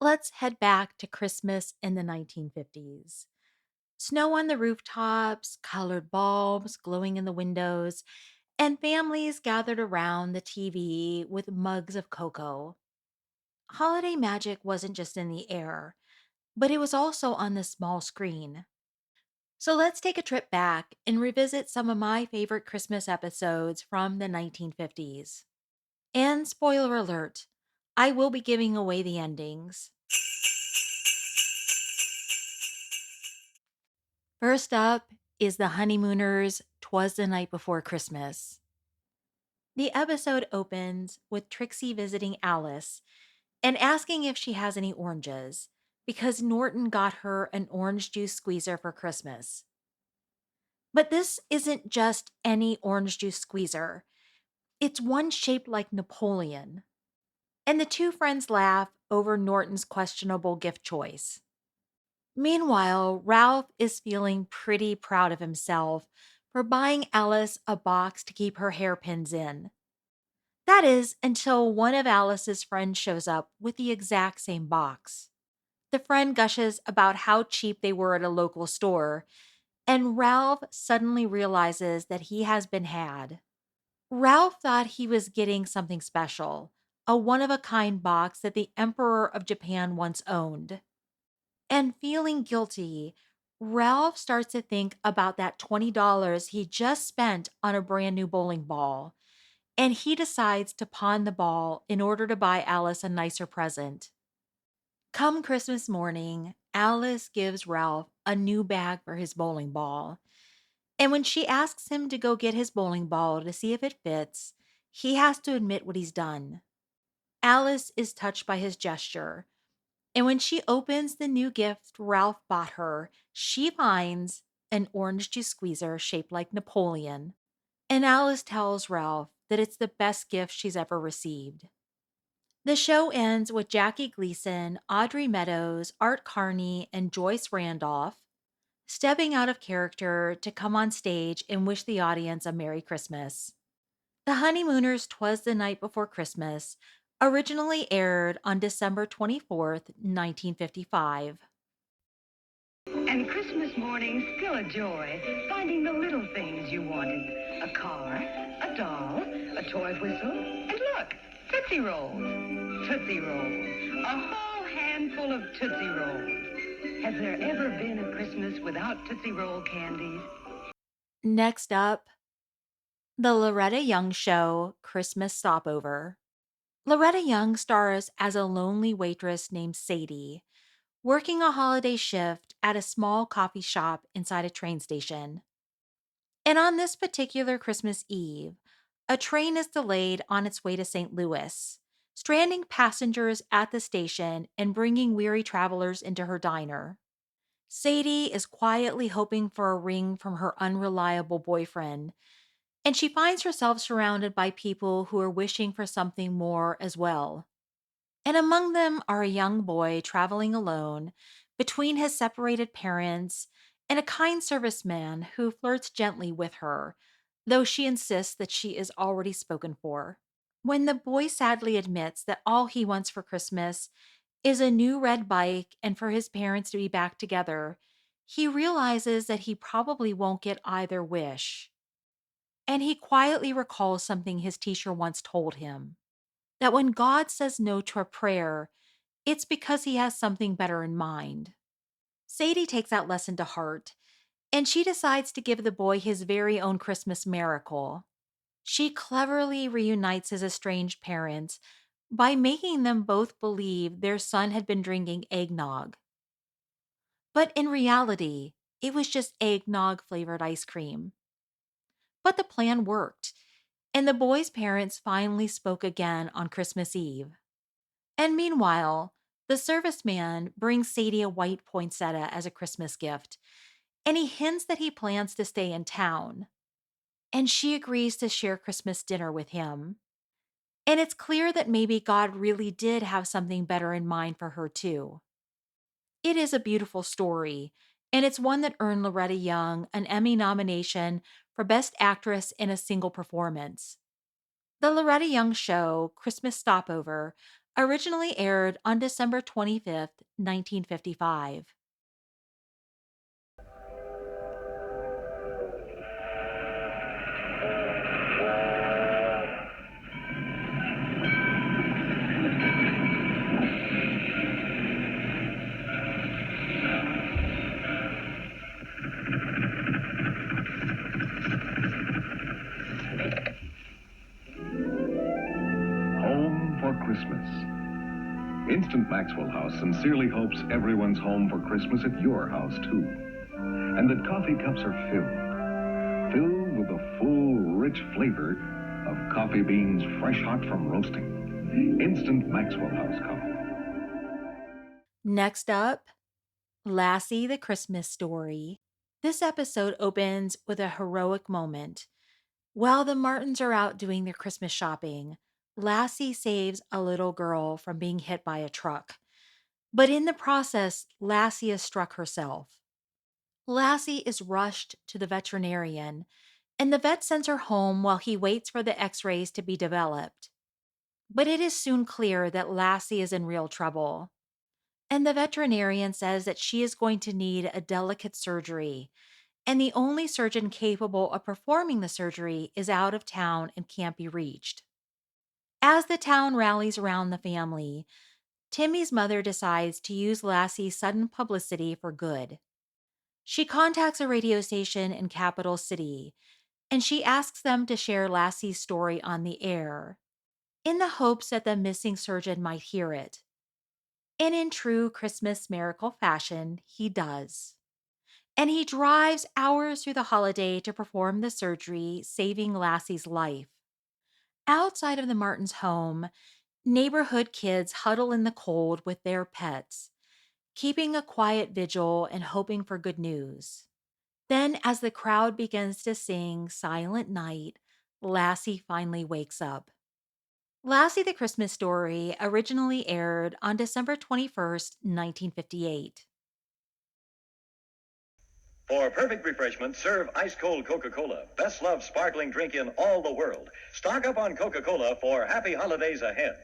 Let's head back to Christmas in the 1950s. Snow on the rooftops, colored bulbs glowing in the windows, and families gathered around the TV with mugs of cocoa. Holiday magic wasn't just in the air, but it was also on the small screen. So let's take a trip back and revisit some of my favorite Christmas episodes from the 1950s. And spoiler alert, I will be giving away the endings. First up is The Honeymooners' "'Twas the Night Before Christmas." The episode opens with Trixie visiting Alice and asking if she has any oranges because Norton got her an orange juice squeezer for Christmas. But this isn't just any orange juice squeezer, it's one shaped like Napoleon. And the two friends laugh over Norton's questionable gift choice. Meanwhile, Ralph is feeling pretty proud of himself for buying Alice a box to keep her hairpins in. That is, until one of Alice's friends shows up with the exact same box. The friend gushes about how cheap they were at a local store, and Ralph suddenly realizes that he has been had. Ralph thought he was getting something special, a one of a kind box that the Emperor of Japan once owned. And feeling guilty, Ralph starts to think about that $20 he just spent on a brand new bowling ball, and he decides to pawn the ball in order to buy Alice a nicer present. Come Christmas morning, Alice gives Ralph a new bag for his bowling ball. And when she asks him to go get his bowling ball to see if it fits, he has to admit what he's done. Alice is touched by his gesture, and when she opens the new gift Ralph bought her, she finds an orange juice squeezer shaped like Napoleon. And Alice tells Ralph that it's the best gift she's ever received. The show ends with Jackie Gleason, Audrey Meadows, Art Carney, and Joyce Randolph stepping out of character to come on stage and wish the audience a Merry Christmas. The Honeymooners' "'Twas the Night Before Christmas" originally aired on December 24th, 1955. And Christmas morning's still a joy, finding the little things you wanted. A car, a doll, a toy whistle, and look, Tootsie Rolls. Tootsie Rolls. A whole handful of Tootsie Rolls. Has there ever been a Christmas without Tootsie Roll candies? Next up, The Loretta Young Show Christmas Stopover. Loretta Young stars as a lonely waitress named Sadie, working a holiday shift at a small coffee shop inside a train station. And on this particular Christmas Eve, a train is delayed on its way to St. Louis, stranding passengers at the station and bringing weary travelers into her diner. Sadie is quietly hoping for a ring from her unreliable boyfriend, and she finds herself surrounded by people who are wishing for something more as well. And among them are a young boy traveling alone between his separated parents and a kind serviceman who flirts gently with her, though she insists that she is already spoken for. When the boy sadly admits that all he wants for Christmas is a new red bike and for his parents to be back together, he realizes that he probably won't get either wish. And he quietly recalls something his teacher once told him, that when God says no to a prayer, it's because he has something better in mind. Sadie takes that lesson to heart, and she decides to give the boy his very own Christmas miracle. She cleverly reunites his estranged parents by making them both believe their son had been drinking eggnog. But in reality, it was just eggnog flavored ice cream. But the plan worked, and the boy's parents finally spoke again on Christmas Eve. And meanwhile, the serviceman brings Sadie a white poinsettia as a Christmas gift, and he hints that he plans to stay in town. And she agrees to share Christmas dinner with him. And it's clear that maybe God really did have something better in mind for her, too. It is a beautiful story, and it's one that earned Loretta Young an Emmy nomination for Best Actress in a Single Performance. The Loretta Young Show, Christmas Stopover, originally aired on December 25th, 1955. Home for Christmas. Instant Maxwell House sincerely hopes everyone's home for Christmas at your house, too. And that coffee cups are filled with the full, rich flavor of coffee beans fresh hot from roasting. Instant Maxwell House coffee. Next up, Lassie the Christmas Story. This episode opens with a heroic moment. While the Martins are out doing their Christmas shopping, Lassie saves a little girl from being hit by a truck. But in the process, Lassie is struck herself. Lassie is rushed to the veterinarian, and the vet sends her home while he waits for the x rays to be developed. But it is soon clear that Lassie is in real trouble. And the veterinarian says that she is going to need a delicate surgery, and the only surgeon capable of performing the surgery is out of town and can't be reached. As the town rallies around the family, Timmy's mother decides to use Lassie's sudden publicity for good. She contacts a radio station in Capital City, and she asks them to share Lassie's story on the air, in the hopes that the missing surgeon might hear it. And in true Christmas miracle fashion, he does. And he drives hours through the holiday to perform the surgery, saving Lassie's life. Outside of the Martins' home, neighborhood kids huddle in the cold with their pets, keeping a quiet vigil and hoping for good news. Then, as the crowd begins to sing Silent Night, Lassie finally wakes up. Lassie the Christmas Story originally aired on December 21st, 1958. For perfect refreshment, serve ice-cold Coca-Cola. Best loved sparkling drink in all the world. Stock up on Coca-Cola for happy holidays ahead.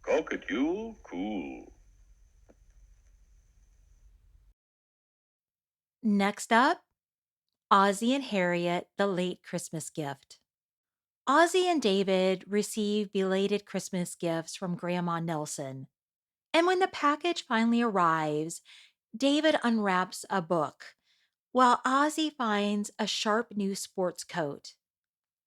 Coca-Cool, cool. Next up, Ozzie and Harriet, the late Christmas gift. Ozzie and David receive belated Christmas gifts from Grandma Nelson. And when the package finally arrives, David unwraps a book, while Ozzie finds a sharp new sports coat.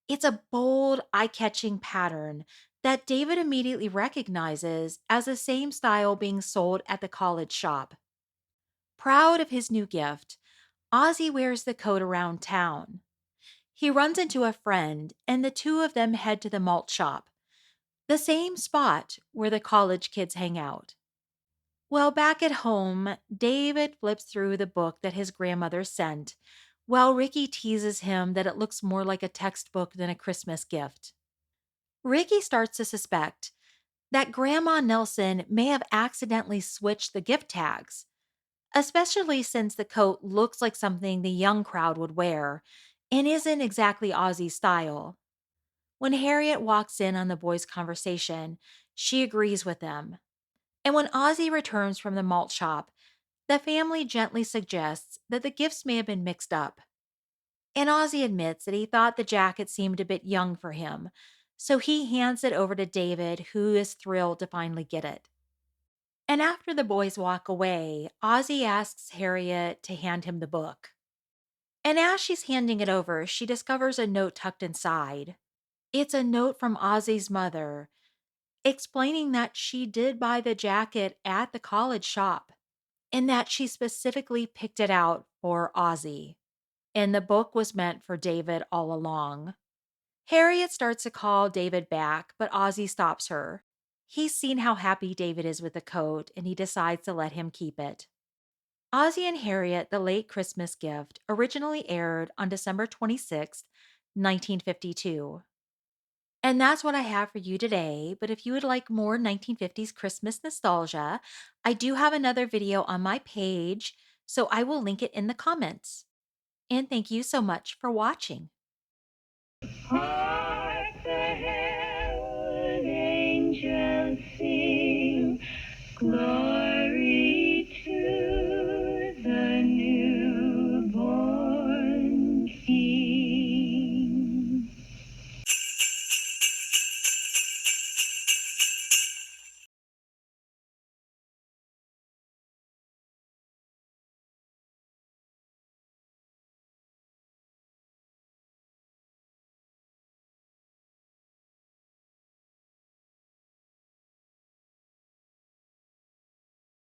It's a bold, eye catching pattern that David immediately recognizes as the same style being sold at the college shop. Proud of his new gift, Ozzie wears the coat around town. He runs into a friend, and the two of them head to the malt shop, the same spot where the college kids hang out. Well, back at home, David flips through the book that his grandmother sent, while Ricky teases him that it looks more like a textbook than a Christmas gift. Ricky starts to suspect that Grandma Nelson may have accidentally switched the gift tags, especially since the coat looks like something the young crowd would wear and isn't exactly Ozzie's style. When Harriet walks in on the boys' conversation, she agrees with them. And when Ozzie returns from the malt shop, the family gently suggests that the gifts may have been mixed up. And Ozzie admits that he thought the jacket seemed a bit young for him, so he hands it over to David, who is thrilled to finally get it. And after the boys walk away, Ozzie asks Harriet to hand him the book. And as she's handing it over, she discovers a note tucked inside. It's a note from Ozzie's mother explaining that she did buy the jacket at the college shop and that she specifically picked it out for Ozzie. And the book was meant for David all along. Harriet starts to call David back, but Ozzie stops her. He's seen how happy David is with the coat, and he decides to let him keep it. Ozzie and Harriet, the Late Christmas Gift, originally aired on December 26th, 1952. And that's what I have for you today. But if you would like more 1950s Christmas nostalgia, I do have another video on my page, so I will link it in the comments. And thank you so much for watching. Hark the herald angels sing. Lord.